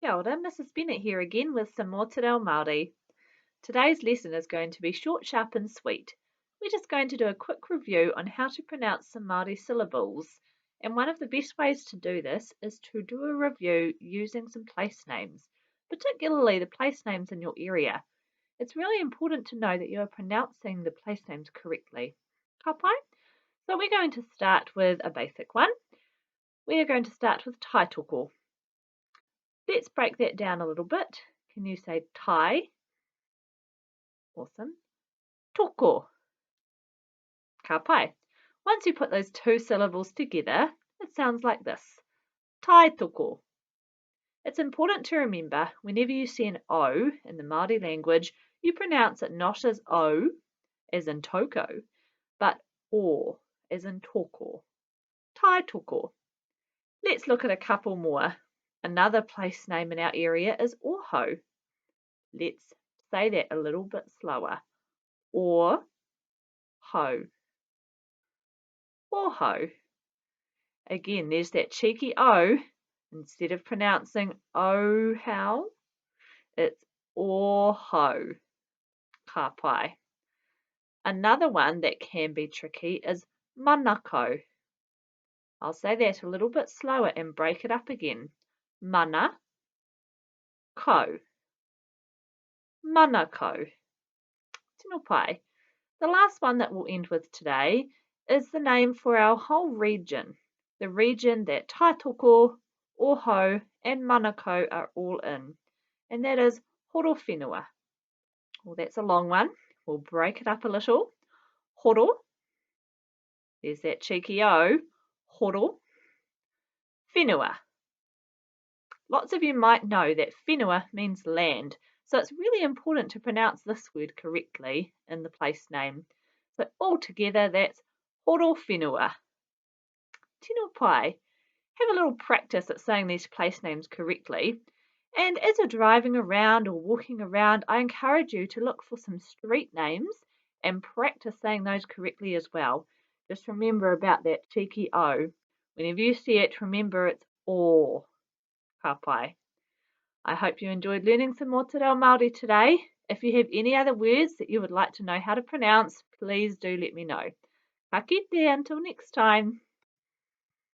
Kia ora, Mrs. Bennett here again with some more Te Reo Māori. Today's lesson is going to be short, sharp and sweet. We're just going to do a quick review on how to pronounce some Māori syllables. And one of the best ways to do this is to do a review using some place names, particularly the place names in your area. It's really important to know that you are pronouncing the place names correctly. Ka pai? So we're going to start with a basic one. We are going to start with taitoko. Let's break that down a little bit. Can you say tai? Awesome. Toko. Ka pai. Once you put those two syllables together, it sounds like this. Tai toko. It's important to remember whenever you see an O in the Māori language, you pronounce it not as O, as in toko, but O, as in toko. Tai toko. Let's look at a couple more. Another place name in our area is Oho. Let's say that a little bit slower. Or ho. Oho. Again, there's that cheeky O. Instead of pronouncing oh how, it's oho. Ka pai. Another one that can be tricky is manako. I'll say that a little bit slower and break it up again. Mana ko. Manako. Tino pai. The last one that we'll end with today is the name for our whole region. The region that Taitoko, Oho and Manako are all in. And that is Horowhenua. Well, that's a long one. We'll break it up a little. Horo. There's that cheeky O. Horo. Whenua. Lots of you might know that whenua means land. So it's really important to pronounce this word correctly in the place name. So altogether that's Horowhenua. Tino pai. Have a little practice at saying these place names correctly. And as you're driving around or walking around, I encourage you to look for some street names and practice saying those correctly as well. Just remember about that cheeky O. Whenever you see it, remember it's O. Ka pai. I hope you enjoyed learning some more Te Reo Māori today. If you have any other words that you would like to know how to pronounce, please do let me know. Ka kite until next time.